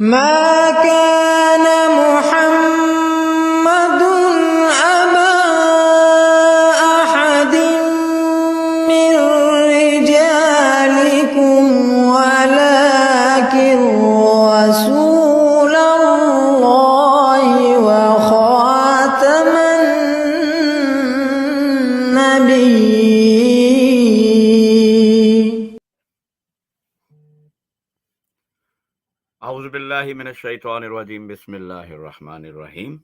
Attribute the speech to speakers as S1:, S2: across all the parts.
S1: ما كان محمد أبا أحد من رجالكم ولكن رسول الله وخاتم النبيين.
S2: اعوذ باللہ من الشیطان الرجیم، بسم اللہ الرحمن الرحیم۔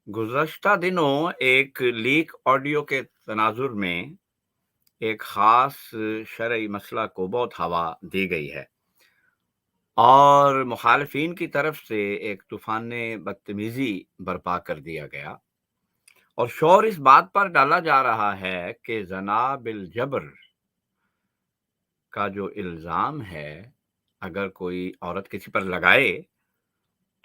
S2: گزشتہ دنوں ایک لیک آڈیو کے تناظر میں ایک خاص شرعی مسئلہ کو بہت ہوا دی گئی ہے اور مخالفین کی طرف سے ایک طوفان بدتمیزی برپا کر دیا گیا، اور شور اس بات پر ڈالا جا رہا ہے کہ زنا بالجبر کا جو الزام ہے، اگر کوئی عورت کسی پر لگائے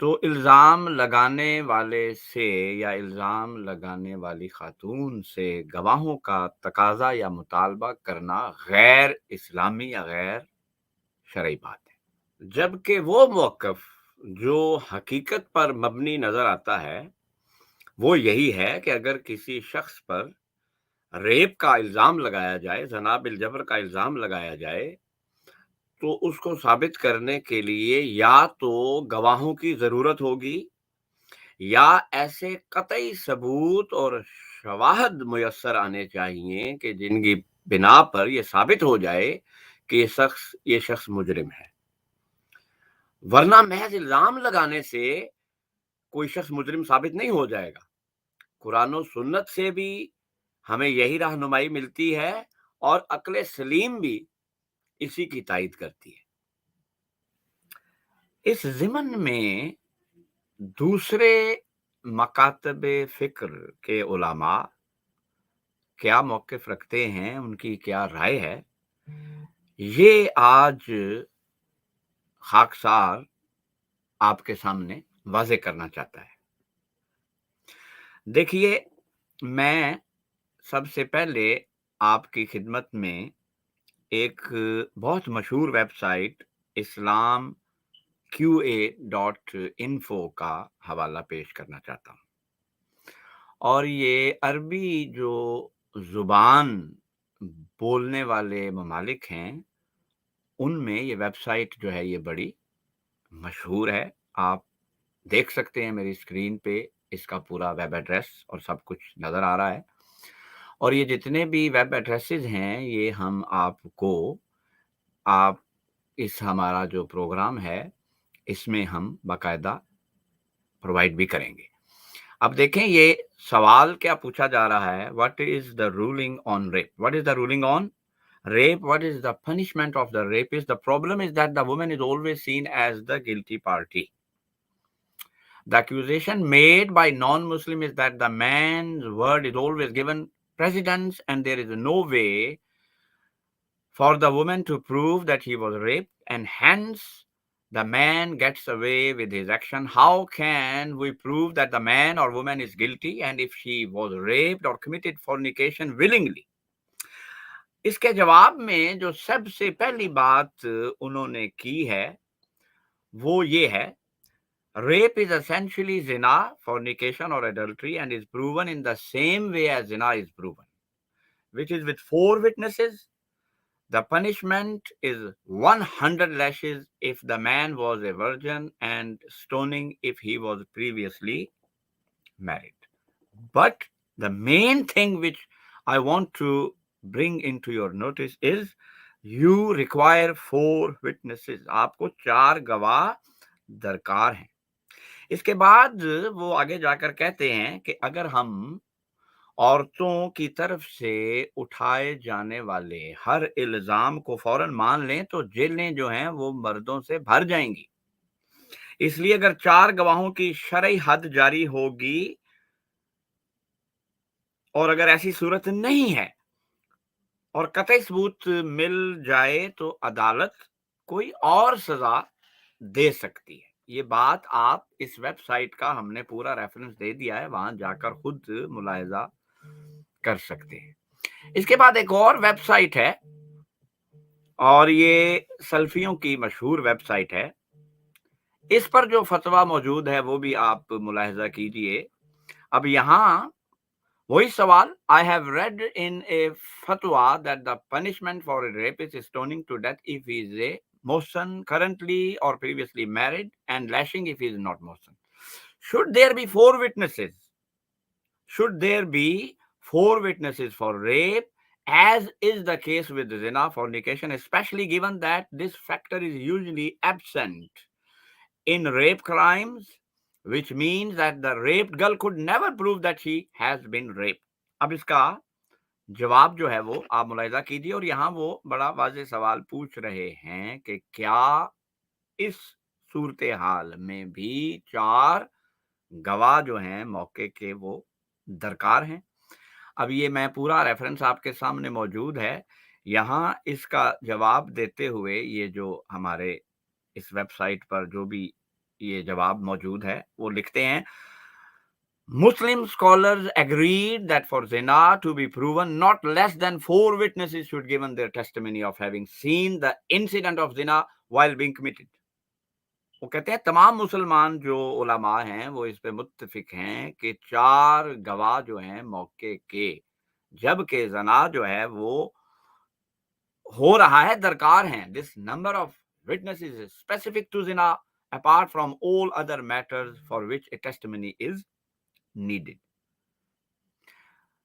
S2: تو الزام لگانے والے سے یا الزام لگانے والی خاتون سے گواہوں کا تقاضا یا مطالبہ کرنا غیر اسلامی یا غیر شرعی بات ہے، جبکہ وہ موقف جو حقیقت پر مبنی نظر آتا ہے وہ یہی ہے کہ اگر کسی شخص پر ریپ کا الزام لگایا جائے، زنا بالجبر کا الزام لگایا جائے، تو اس کو ثابت کرنے کے لیے یا تو گواہوں کی ضرورت ہوگی یا ایسے قطعی ثبوت اور شواہد میسر آنے چاہیے کہ جن کی بنا پر یہ ثابت ہو جائے کہ یہ شخص مجرم ہے، ورنہ محض الزام لگانے سے کوئی شخص مجرم ثابت نہیں ہو جائے گا۔ قرآن و سنت سے بھی ہمیں یہی رہنمائی ملتی ہے اور عقل سلیم بھی اسی کی تائید کرتی ہے۔ اس ضمن میں دوسرے مکاتب فکر کے علماء کیا موقف رکھتے ہیں، ان کی کیا رائے ہے، یہ آج خاکسار آپ کے سامنے واضح کرنا چاہتا ہے۔ دیکھیے، میں سب سے پہلے آپ کی خدمت میں ایک بہت مشہور ویب سائٹ islamqa.info کا حوالہ پیش کرنا چاہتا ہوں، اور یہ عربی جو زبان بولنے والے ممالک ہیں ان میں یہ ویب سائٹ جو ہے یہ بڑی مشہور ہے۔ آپ دیکھ سکتے ہیں میری اسکرین پہ اس کا پورا ویب ایڈریس اور سب کچھ نظر آ رہا ہے، اور یہ جتنے بھی ویب ایڈریسز ہیں یہ ہم آپ اس ہمارا جو پروگرام ہے اس میں ہم باقاعدہ پرووائڈ بھی کریں گے۔ اب دیکھیں یہ سوال کیا پوچھا جا رہا ہے، what is the ruling on rape? What is the ruling on rape? What is the punishment of the rapist? The problem is that the woman is always seen as the guilty party. The accusation made by non-Muslim is that the man's word is always given precedence and there is no way for the woman to prove that he was raped, and hence the man gets away with his action. How can we prove that the man or woman is guilty and if she was raped or committed fornication willingly? اس کے جواب میں جو سب سے پہلی بات انہوں نے کی ہے وہ یہ ہے، rape is essentially zina, fornication or adultery, and is proven in the same way as zina is proven, which is with 4 witnesses. The punishment is 100 lashes if the man was a virgin and stoning if he was previously married. But the main thing which I want to bring into your notice is you require 4 witnesses. آپ کو 4 گواہ درکار ہیں۔ اس کے بعد وہ آگے جا کر کہتے ہیں کہ اگر ہم عورتوں کی طرف سے اٹھائے جانے والے ہر الزام کو فوراً مان لیں تو جیلیں جو ہیں وہ مردوں سے بھر جائیں گی، اس لیے اگر 4 گواہوں کی شرعی حد جاری ہوگی اور اگر ایسی صورت نہیں ہے اور قطعی ثبوت مل جائے تو عدالت کوئی اور سزا دے سکتی ہے۔ یہ بات آپ اس ویب سائٹ کا ہم نے پورا ریفرنس دے دیا ہے، وہاں جا کر خود ملاحظہ کر سکتے ہیں۔ اس کے بعد ایک اور ویب سائٹ ہے اور یہ سلفیوں کی مشہور ویب سائٹ ہے، اس پر جو فتویٰ موجود ہے وہ بھی آپ ملاحظہ کیجئے. اب یہاں وہی سوال, I have read in a fatwa that the punishment for a rapist is stoning to death if he is a Muslim currently or previously married, and lashing if he is not Muslim. Should there be 4 witnesses? Should there be 4 witnesses for rape, as is the case with zina, fornication, especially given that this factor is usually absent in rape crimes, which means that the raped girl could never prove that she has been raped. اب اس کا جواب جو ہے وہ آپ ملاحظہ کیجیے, اور یہاں وہ بڑا واضح سوال پوچھ رہے ہیں کہ کیا اس صورتحال میں بھی 4 گواہ جو ہیں موقع کے وہ درکار ہیں. اب یہ میں پورا ریفرنس آپ کے سامنے موجود ہے. یہاں اس کا جواب دیتے ہوئے یہ جو ہمارے اس ویب سائٹ پر جو بھی یہ جواب موجود ہے وہ لکھتے ہیں, Muslim scholars agreed that for zina to be proven, not less than 4 witnesses should give their testimony of having seen the incident of zina while being committed. وہ کہتے ہیں تمام مسلمان جو علماء ہیں وہ اس پہ متفق ہیں کہ 4 گواہ جو ہیں موقع کے جبکہ زنا جو ہے وہ ہو رہا ہے درکار ہیں. This number of witnesses is specific to zina apart from all other matters for which a testimony is needed.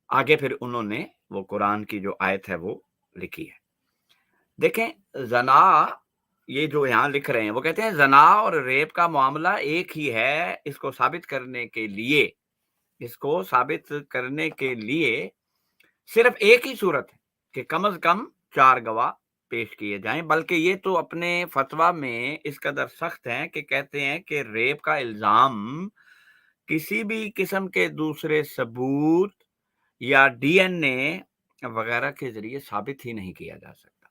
S2: آگے پھر انہوں نے وہ قرآن کی جو آیت ہے وہ لکھی ہے. دیکھیں زنا, یہ جو یہاں لکھ رہے ہیں وہ کہتے ہیں زنا اور ریپ کا معاملہ ایک ہی ہے. اس کو ثابت کرنے کے لیے صرف ایک ہی صورت ہے کہ کم از کم 4 گواہ پیش کیے جائیں. بلکہ یہ تو اپنے فتویٰ میں اس قدر سخت ہیں کہ کہتے ہیں کہ ریپ کا الزام کسی بھی قسم کے دوسرے ثبوت یا ڈی این اے وغیرہ کے ذریعے ثابت ہی نہیں کیا جا سکتا.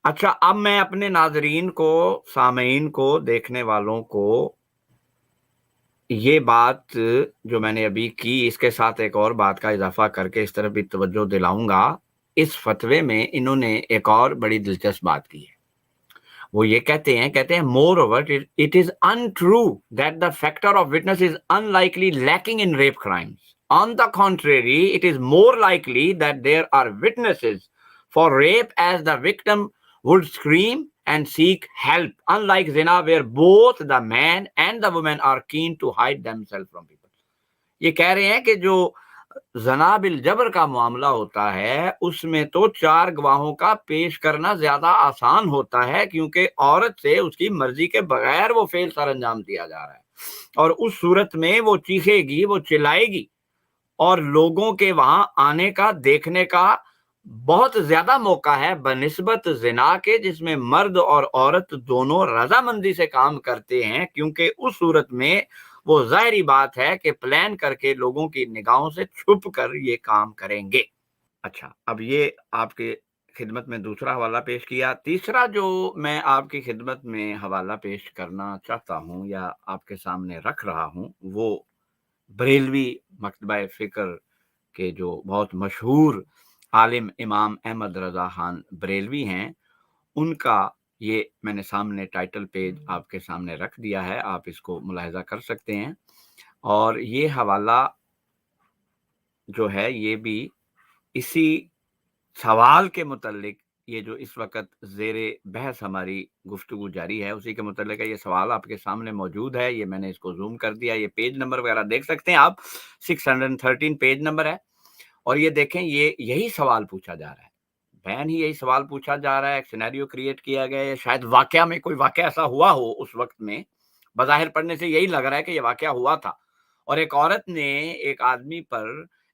S2: اچھا, اب میں اپنے ناظرین کو, سامعین کو, دیکھنے والوں کو یہ بات جو میں نے ابھی کی اس کے ساتھ ایک اور بات کا اضافہ کر کے اس طرف بھی توجہ دلاؤں گا. اس فتوے میں انہوں نے ایک اور بڑی دلچسپ بات کی ہے. وہ یہ کہتے ہیں moreover it is untrue that the factor of witness is unlikely lacking in rape crimes. On the contrary, it is more likely that there are witnesses for rape as the victim would scream and seek help, unlike zina where both the man and the woman are keen to hide themselves from people. یہ کہہ رہے ہیں کہ جو زنا بالجبر کا معاملہ ہوتا ہے اس میں تو 4 گواہوں کا پیش کرنا زیادہ آسان ہوتا ہے, کیونکہ عورت سے اس کی مرضی کے بغیر وہ فعل سر انجام دیا جا رہا ہے, اور اس صورت میں وہ چیخے گی, وہ چلائے گی, اور لوگوں کے وہاں آنے کا, دیکھنے کا بہت زیادہ موقع ہے بنسبت زنا کے جس میں مرد اور عورت دونوں رضامندی سے کام کرتے ہیں, کیونکہ اس صورت میں وہ ظاہری بات ہے کہ پلان کر کے لوگوں کی نگاہوں سے چھپ کر یہ کام کریں گے. اچھا, اب یہ آپ کے خدمت میں دوسرا حوالہ پیش کیا. تیسرا جو میں آپ کی خدمت میں حوالہ پیش کرنا چاہتا ہوں یا آپ کے سامنے رکھ رہا ہوں وہ بریلوی مکتبہ فکر کے جو بہت مشہور عالم امام احمد رضا خان بریلوی ہیں, ان کا یہ میں نے سامنے ٹائٹل پیج آپ کے سامنے رکھ دیا ہے, آپ اس کو ملاحظہ کر سکتے ہیں. اور یہ حوالہ جو ہے یہ بھی اسی سوال کے متعلق, یہ جو اس وقت زیر بحث ہماری گفتگو جاری ہے اسی کے متعلق ہے. یہ سوال آپ کے سامنے موجود ہے, یہ میں نے اس کو زوم کر دیا, یہ پیج نمبر وغیرہ دیکھ سکتے ہیں آپ, 613 پیج نمبر ہے. اور یہ دیکھیں یہ یہی سوال پوچھا جا رہا ہے, بین ہی یہی سوال پوچھا جا رہا ہے. ایک سینیریو کریٹ کیا گیا ہے, شاید واقعہ میں کوئی واقعہ ایسا ہوا ہو اس وقت میں, بظاہر پڑھنے سے یہی لگ رہا ہے کہ یہ واقعہ ہوا تھا, اور ایک عورت نے ایک آدمی پر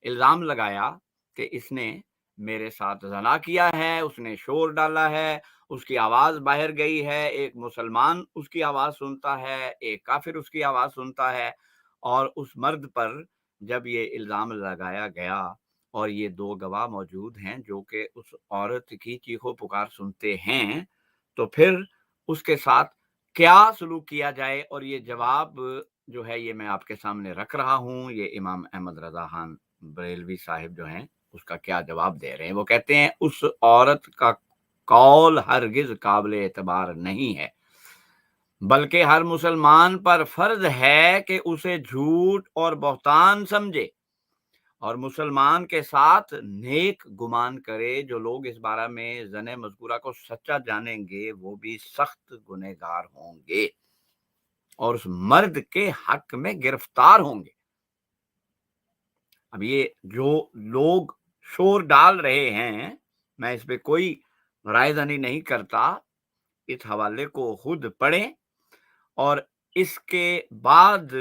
S2: الزام لگایا کہ اس نے میرے ساتھ زنا کیا ہے, اس نے شور ڈالا ہے, اس کی آواز باہر گئی ہے, ایک مسلمان اس کی آواز سنتا ہے, ایک کافر اس کی آواز سنتا ہے. اور اس مرد پر جب یہ الزام لگایا گیا اور یہ 2 گواہ موجود ہیں جو کہ اس عورت کی چیخو پکار سنتے ہیں, تو پھر اس کے ساتھ کیا سلوک کیا جائے. اور یہ جواب جو ہے یہ میں آپ کے سامنے رکھ رہا ہوں, یہ امام احمد رضا خان بریلوی صاحب جو ہیں اس کا کیا جواب دے رہے ہیں. وہ کہتے ہیں اس عورت کا قول ہرگز قابل اعتبار نہیں ہے. بلکہ ہر مسلمان پر فرض ہے کہ اسے جھوٹ اور بہتان سمجھے اور مسلمان کے ساتھ نیک گمان کرے۔ جو لوگ اس بارے میں زن مذکورہ کو سچا جانیں گے وہ بھی سخت گنہگار ہوں گے اور اس مرد کے حق میں گرفتار ہوں گے۔ اب یہ جو لوگ شور ڈال رہے ہیں، میں اس پہ کوئی رائے دہی نہیں کرتا، اس حوالے کو خود پڑھیں اور اس کے بعد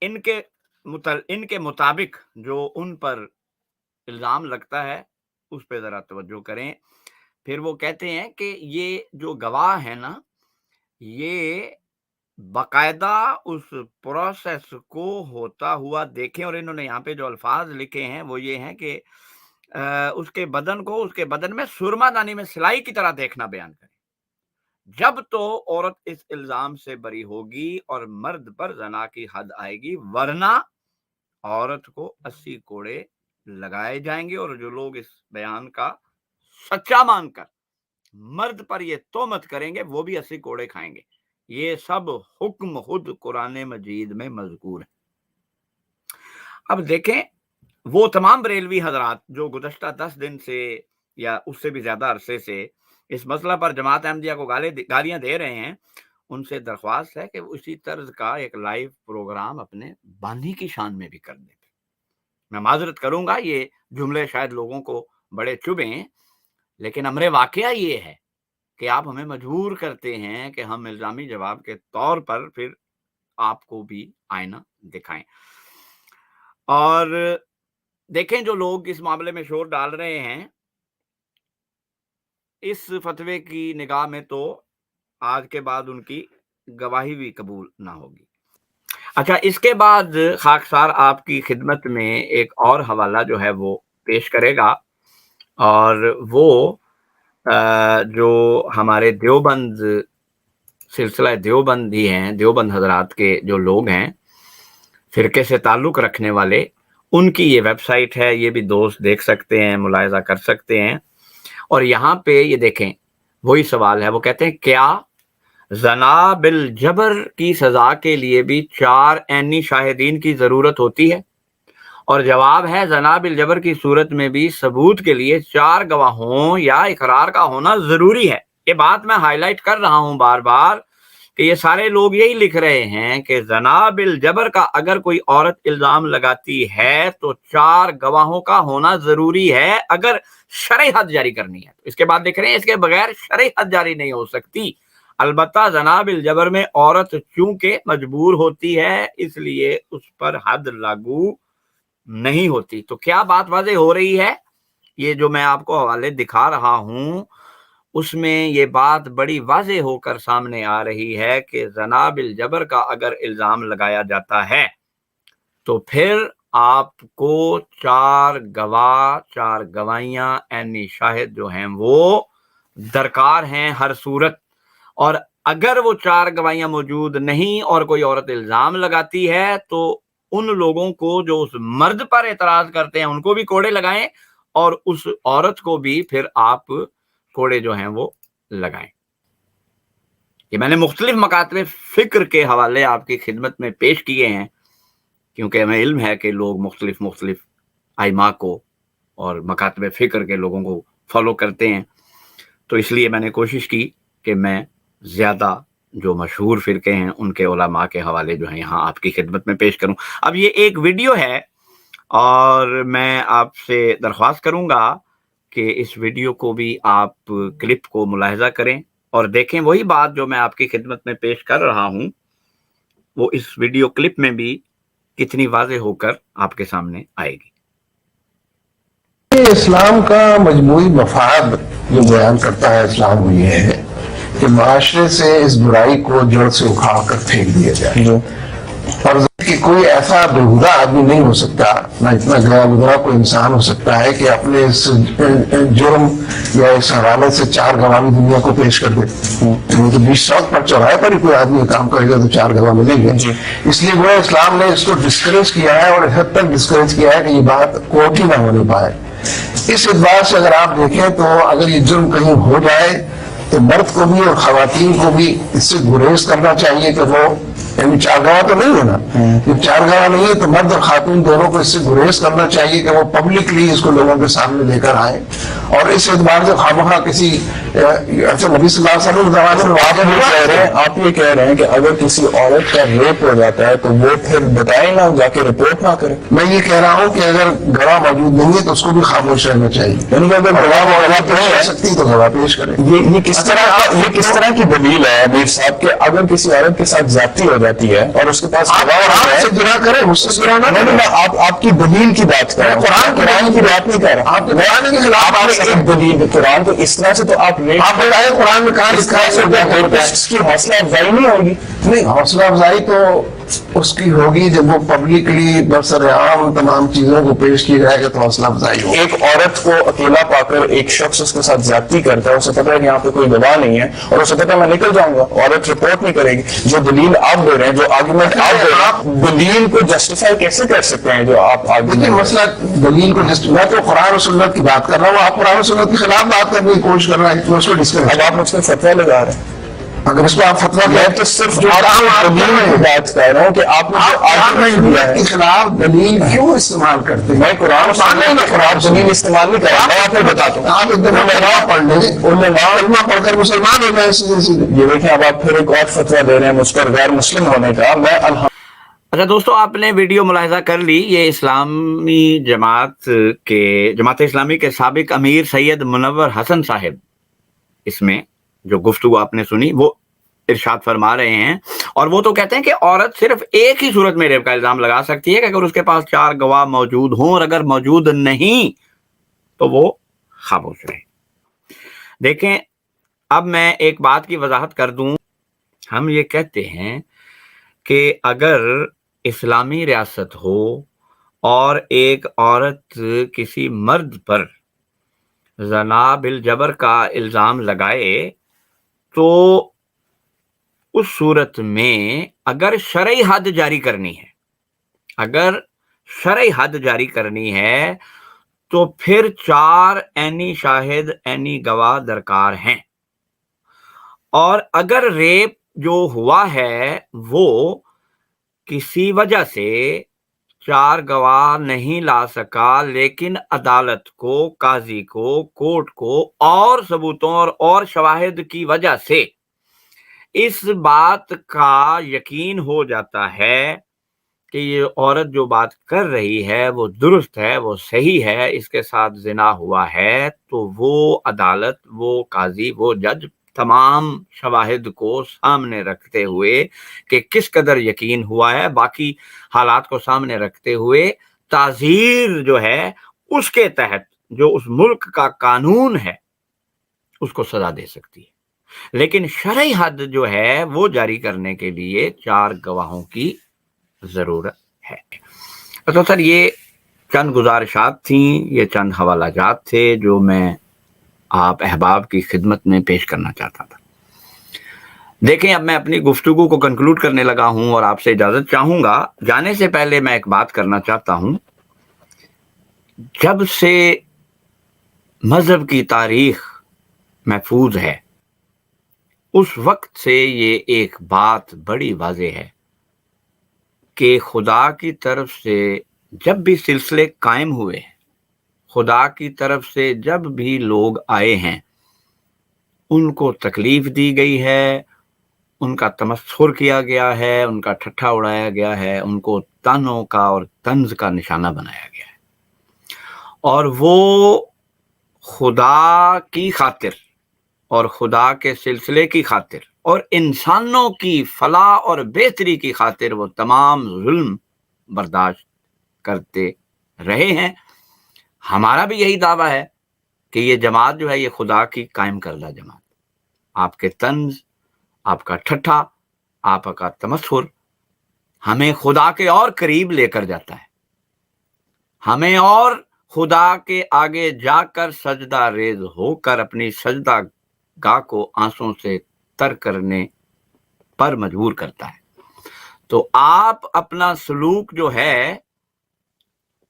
S2: ان کے مطابق جو ان پر الزام لگتا ہے اس پہ ذرا توجہ کریں۔ پھر وہ کہتے ہیں کہ یہ جو گواہ ہے نا، یہ باقاعدہ اس پروسیس کو ہوتا ہوا دیکھیں، اور انہوں نے یہاں پہ جو الفاظ لکھے ہیں وہ یہ ہیں کہ اس کے بدن کو اس کے بدن میں سرما دانی میں سلائی کی طرح دیکھنا بیان کریں جب تو عورت اس الزام سے بری ہوگی اور مرد پر زنا کی حد آئے گی، ورنہ عورت کو 80 کوڑے لگائے جائیں گے، اور جو لوگ اس بیان کا سچا مان کر مرد پر یہ تہمت کریں گے وہ بھی 80 کوڑے کھائیں گے۔ یہ سب حکم خود قرآن مجید میں مذکور ہے۔ اب دیکھیں، وہ تمام بریلوی حضرات جو گزشتہ 10 دن سے یا اس سے بھی زیادہ عرصے سے اس مسئلہ پر جماعت احمدیہ کو گالیاں دے رہے ہیں، ان سے درخواست ہے کہ وہ اسی طرز کا ایک لائیو پروگرام اپنے بانی کی شان میں بھی کر دیں۔ میں معذرت کروں گا، یہ جملے شاید لوگوں کو بڑے چبھیں، لیکن امر واقعہ یہ ہے کہ آپ ہمیں مجبور کرتے ہیں کہ ہم الزامی جواب کے طور پر پھر آپ کو بھی آئینہ دکھائیں۔ اور دیکھیں، جو لوگ اس معاملے میں شور ڈال رہے ہیں، اس فتوے کی نگاہ میں تو آج کے بعد ان کی گواہی بھی قبول نہ ہوگی۔ اچھا، اس کے بعد خاکسار آپ کی خدمت میں ایک اور حوالہ جو ہے وہ پیش کرے گا، اور وہ جو ہمارے دیوبند سلسلہ دیوبندی ہیں، دیوبند حضرات کے جو لوگ ہیں، فرقے سے تعلق رکھنے والے، ان کی یہ ویب سائٹ ہے، یہ بھی دوست دیکھ سکتے ہیں، ملاحظہ کر سکتے ہیں۔ اور یہاں پہ یہ دیکھیں، وہی سوال ہے، وہ کہتے ہیں کیا زنا بالجبر کی سزا کے لیے بھی 4 عینی شاہدین کی ضرورت ہوتی ہے؟ اور جواب ہے، زنا بالجبر کی صورت میں بھی ثبوت کے لیے 4 گواہوں یا اقرار کا ہونا ضروری ہے۔ یہ بات میں ہائی لائٹ کر رہا ہوں بار بار کہ یہ سارے لوگ یہی لکھ رہے ہیں کہ زنا بالجبر کا اگر کوئی عورت الزام لگاتی ہے تو 4 گواہوں کا ہونا ضروری ہے اگر شرعی حد جاری کرنی ہے۔ اس کے بعد دیکھ رہے ہیں، اس کے بغیر شرعی حد جاری نہیں ہو سکتی۔ البتہ زنا بالجبر میں عورت چونکہ مجبور ہوتی ہے، اس لیے اس پر حد لاگو نہیں ہوتی۔ تو کیا بات واضح ہو رہی ہے؟ یہ جو میں آپ کو حوالے دکھا رہا ہوں اس میں یہ بات بڑی واضح ہو کر سامنے آ رہی ہے کہ زنا بالجبر کا اگر الزام لگایا جاتا ہے تو پھر آپ کو 4 گواہ، 4 گواہیاں، عینی شاہد جو ہیں وہ درکار ہیں ہر صورت۔ اور اگر وہ 4 گواہیاں موجود نہیں اور کوئی عورت الزام لگاتی ہے تو ان لوگوں کو جو اس مرد پر اعتراض کرتے ہیں ان کو بھی کوڑے لگائیں، اور اس عورت کو بھی پھر آپ کوڑے جو ہیں وہ لگائیں۔ یہ میں نے مختلف مکاتب فکر کے حوالے آپ کی خدمت میں پیش کیے ہیں، کیونکہ ہمیں علم ہے کہ لوگ مختلف ائمہ کو اور مکاتب فکر کے لوگوں کو فالو کرتے ہیں، تو اس لیے میں نے کوشش کی کہ میں زیادہ جو مشہور فرقے ہیں ان کے علماء کے حوالے جو ہیں یہاں آپ کی خدمت میں پیش کروں۔ اب یہ ایک ویڈیو ہے اور میں آپ سے درخواست کروں گا کہ اس ویڈیو کو بھی آپ کلپ کو ملاحظہ کریں اور دیکھیں، وہی بات جو میں آپ کی خدمت میں پیش کر رہا ہوں وہ اس ویڈیو کلپ میں بھی کتنی واضح ہو کر آپ کے سامنے آئے گی۔
S3: اسلام کا مجموعی مفاد جو بیان کرتا ہے اسلام وہ یہ ہے کہ معاشرے سے اس برائی کو جڑ سے اکھاڑ کر پھینک دیا جائے، اور کہ کوئی ایسا بےہودہ آدمی نہیں ہو سکتا، نہ اتنا گیا گزرا کوئی انسان ہو سکتا ہے کہ اپنے اس جرم یا اس حوالے سے 4 گواہ دنیا کو پیش کر دے۔ وہ تو 20 سال پر چوراہے پر ہی کوئی آدمی کام کرے گا تو 4 گواہ ملیں گے۔ اس لیے وہ اسلام نے اس کو ڈسکریج کیا ہے، اور حد تک ڈسکریج کیا ہے کہ یہ بات کوٹ ہی نہ ہونے پائے۔ اس اعتبار سے اگر آپ دیکھیں تو اگر یہ جرم کہیں ہو جائے تو مرد کو بھی اور خواتین کو بھی اس سے گریز کرنا چاہیے کہ وہ یعنی چارگاہ تو نہیں ہے نا، جب چارگاہ نہیں ہے تو مرد اور خاتون دونوں کو اس سے گریز کرنا چاہیے کہ وہ پبلکلی اس کو لوگوں کے سامنے لے کر آئیں، اور اس اعتبار سے خواہ کسی اچھا نبی صلی اللہ علیہ وسلم زمانے میں
S4: آپ یہ کہہ رہے ہیں کہ اگر کسی عورت کا ریپ ہو جاتا ہے تو وہ پھر بتائے نہ، جا کے رپورٹ نہ کرے؟
S3: میں یہ کہہ رہا ہوں کہ اگر گواہ موجود نہیں ہے تو اس کو بھی خاموش رہنا چاہیے،
S4: یعنی کہ اگر
S3: گواہ پیش کر سکتی تو گواہ پیش کرے۔
S4: یہ کس طرح کی دلیل ہے امیر صاحب کہ اگر کسی عورت کے ساتھ زیادتی ہو جاتی ہے اور اس کے پاس
S3: قرآن سے گناہ کرے، مجھ سے گناہ نہ کرے۔
S4: آپ کی دلیل کی بات کر رہے ہیں، قرآن کی بات نہیں کر رہا۔
S3: آپ قرآن کے خلاف
S4: ایک دلیل قرآن تو اس طرح سے تو آپ
S3: بتائیں قرآن میں کہاں لکھا ہے
S4: اس کی حوصلہ افزائی نہیں ہوگی؟
S3: نہیں، حوصلہ افزائی تو اس کی ہوگی جب وہ پبلکلی برسر عام تمام چیزوں کو پیش کی جائے گا تو حوصلہ افزائی ہوگی۔
S4: ایک عورت کو اکیلا پا کر ایک شخص اس کے ساتھ زیادتی کرتا ہے، اسے پتا ہے کہ یہاں پہ کوئی گواہ نہیں ہے اور اسے پتا ہے میں نکل جاؤں گا، عورت رپورٹ نہیں کرے گی۔ جو دلیل آپ دے رہے ہیں، جو آرگومنٹ آپ دے رہے ہیں، دلیل کو جسٹیفائی کیسے کر سکتے ہیں جو آپ
S3: لیکن مسئلہ دلیل کو میں تو قرآن و سنت کی بات کر رہا ہوں، آپ قرآن و سنت کے خلاف بات کرنے کی کوشش کر رہے ہیں، تو اس کو ڈسکس
S4: اب آپ مجھ سے فتویٰ لگا رہے ہیں؟
S3: اگر اس کو آپ فتویٰ
S4: میں تو صرف دلیل کی بات کر رہا ہوں کہ آپ نے جو آرگومنٹ دیا ہے
S3: کے خلاف دلیل کیوں استعمال کرتے ہیں؟
S4: میں قرآن کے خلاف دلیل استعمال نہیں کر رہا، میں آپ کو بتاتا ہوں۔
S3: آپ ایک دفعہ کلمہ پڑھ لیں، کلمہ پڑھ کر مسلمان ہو جائیں سیدھے سیدھے۔
S4: یہ دیکھیں اب آپ پھر ایک اور فتویٰ دے رہے ہیں مجھ پر غیر مسلم ہونے کا۔ میں
S2: اچھا دوستو، آپ نے ویڈیو ملاحظہ کر لی، یہ اسلامی جماعت اسلامی کے سابق امیر سید منور حسن صاحب اس میں جو گفتگو آپ نے سنی وہ ارشاد فرما رہے ہیں، اور وہ تو کہتے ہیں کہ عورت صرف ایک ہی صورت میں ریپ کا الزام لگا سکتی ہے کہ اگر اس کے پاس 4 گواہ موجود ہوں، اور اگر موجود نہیں تو وہ خاموش رہے۔ دیکھیں، اب میں ایک بات کی وضاحت کر دوں، ہم یہ کہتے ہیں کہ اگر اسلامی ریاست ہو اور ایک عورت کسی مرد پر زنا بالجبر کا الزام لگائے تو اس صورت میں اگر شرعی حد جاری کرنی ہے تو پھر 4 عینی شاہد عینی گواہ درکار ہیں، اور اگر ریپ جو ہوا ہے وہ کسی وجہ سے 4 گواہ نہیں لا سکا، لیکن عدالت کو، قاضی کو، کورٹ کو اور ثبوتوں اور شواہد کی وجہ سے اس بات کا یقین ہو جاتا ہے کہ یہ عورت جو بات کر رہی ہے وہ درست ہے، وہ صحیح ہے، اس کے ساتھ زنا ہوا ہے، تو وہ عدالت، وہ قاضی، وہ جج تمام شواہد کو سامنے رکھتے ہوئے کہ کس قدر یقین ہوا ہے، باقی حالات کو سامنے رکھتے ہوئے تعزیر جو ہے اس کے تحت جو اس ملک کا قانون ہے اس کو سزا دے سکتی ہے۔ لیکن شرعی حد جو ہے وہ جاری کرنے کے لیے 4 گواہوں کی ضرورت ہے۔ تو سر یہ چند گزارشات تھیں، یہ چند حوالہ جات تھے جو میں آپ احباب کی خدمت میں پیش کرنا چاہتا تھا۔ دیکھیں، اب میں اپنی گفتگو کو کنکلوڈ کرنے لگا ہوں اور آپ سے اجازت چاہوں گا۔ جانے سے پہلے میں ایک بات کرنا چاہتا ہوں، جب سے مذہب کی تاریخ محفوظ ہے اس وقت سے یہ ایک بات بڑی واضح ہے کہ خدا کی طرف سے جب بھی سلسلے قائم ہوئے، خدا کی طرف سے جب بھی لوگ آئے ہیں، ان کو تکلیف دی گئی ہے، ان کا تمسخر کیا گیا ہے، ان کا ٹھٹھا اڑایا گیا ہے، ان کو طعنوں کا اور طنز کا نشانہ بنایا گیا ہے، اور وہ خدا کی خاطر اور خدا کے سلسلے کی خاطر اور انسانوں کی فلاح اور بہتری کی خاطر وہ تمام ظلم برداشت کرتے رہے ہیں۔ ہمارا بھی یہی دعویٰ ہے کہ یہ جماعت جو ہے یہ خدا کی قائم کردہ جماعت، آپ کے طنز، آپ کا ٹھٹھا، آپ کا تمسخر ہمیں خدا کے اور قریب لے کر جاتا ہے، ہمیں اور خدا کے آگے جا کر سجدہ ریز ہو کر اپنی سجدہ گاہ کو آنسوں سے تر کرنے پر مجبور کرتا ہے۔ تو آپ اپنا سلوک جو ہے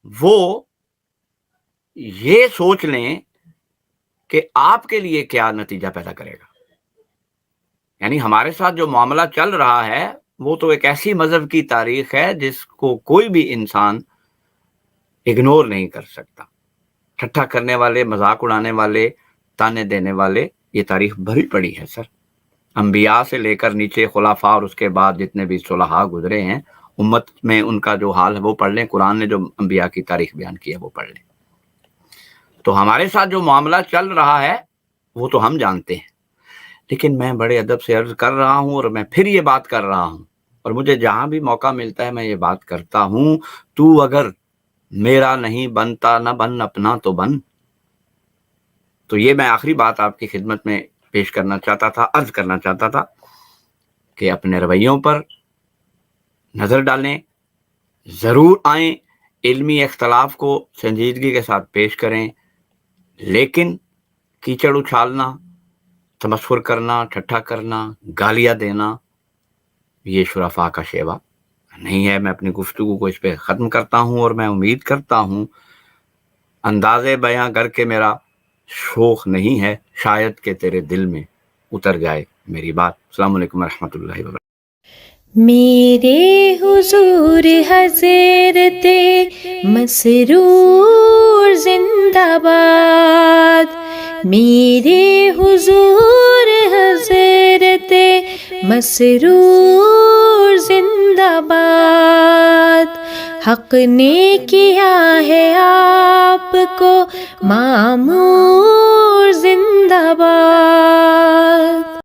S2: وہ یہ سوچ لیں کہ آپ کے لیے کیا نتیجہ پیدا کرے گا۔ یعنی ہمارے ساتھ جو معاملہ چل رہا ہے وہ تو ایک ایسی مذہب کی تاریخ ہے جس کو کوئی بھی انسان اگنور نہیں کر سکتا. ٹھٹھا کرنے والے، مذاق اڑانے والے، تانے دینے والے، یہ تاریخ بھری پڑی ہے سر. انبیاء سے لے کر نیچے خلفاء اور اس کے بعد جتنے بھی صلحاء گزرے ہیں امت میں، ان کا جو حال ہے وہ پڑھ لیں. قرآن نے جو انبیاء کی تاریخ بیان کی ہے وہ پڑھ لیں. تو ہمارے ساتھ جو معاملہ چل رہا ہے وہ تو ہم جانتے ہیں، لیکن میں بڑے ادب سے عرض کر رہا ہوں اور میں پھر یہ بات کر رہا ہوں، اور مجھے جہاں بھی موقع ملتا ہے میں یہ بات کرتا ہوں، تو اگر میرا نہیں بنتا نہ بن اپنا تو بن. تو یہ میں آخری بات آپ کی خدمت میں پیش کرنا چاہتا تھا، عرض کرنا چاہتا تھا کہ اپنے رویوں پر نظر ڈالیں، ضرور آئیں، علمی اختلاف کو سنجیدگی کے ساتھ پیش کریں، لیکن کیچڑ اچھالنا، تمسخر کرنا، ٹھٹھا کرنا، گالیاں دینا، یہ شرفاء کا شیوا نہیں ہے. میں اپنی گفتگو کو اس پہ ختم کرتا ہوں، اور میں امید کرتا ہوں انداز بیاں کر کے میرا شوق نہیں ہے، شاید کہ تیرے دل میں اتر جائے میری بات. السلام علیکم ورحمۃ اللہ وبرکاتہ.
S5: میرے حضور حضرت مسرور زندہ باد، میرے حضور حضرت مسرور زندہ باد. حق نے کیا ہے آپ کو معمور زندہ باد.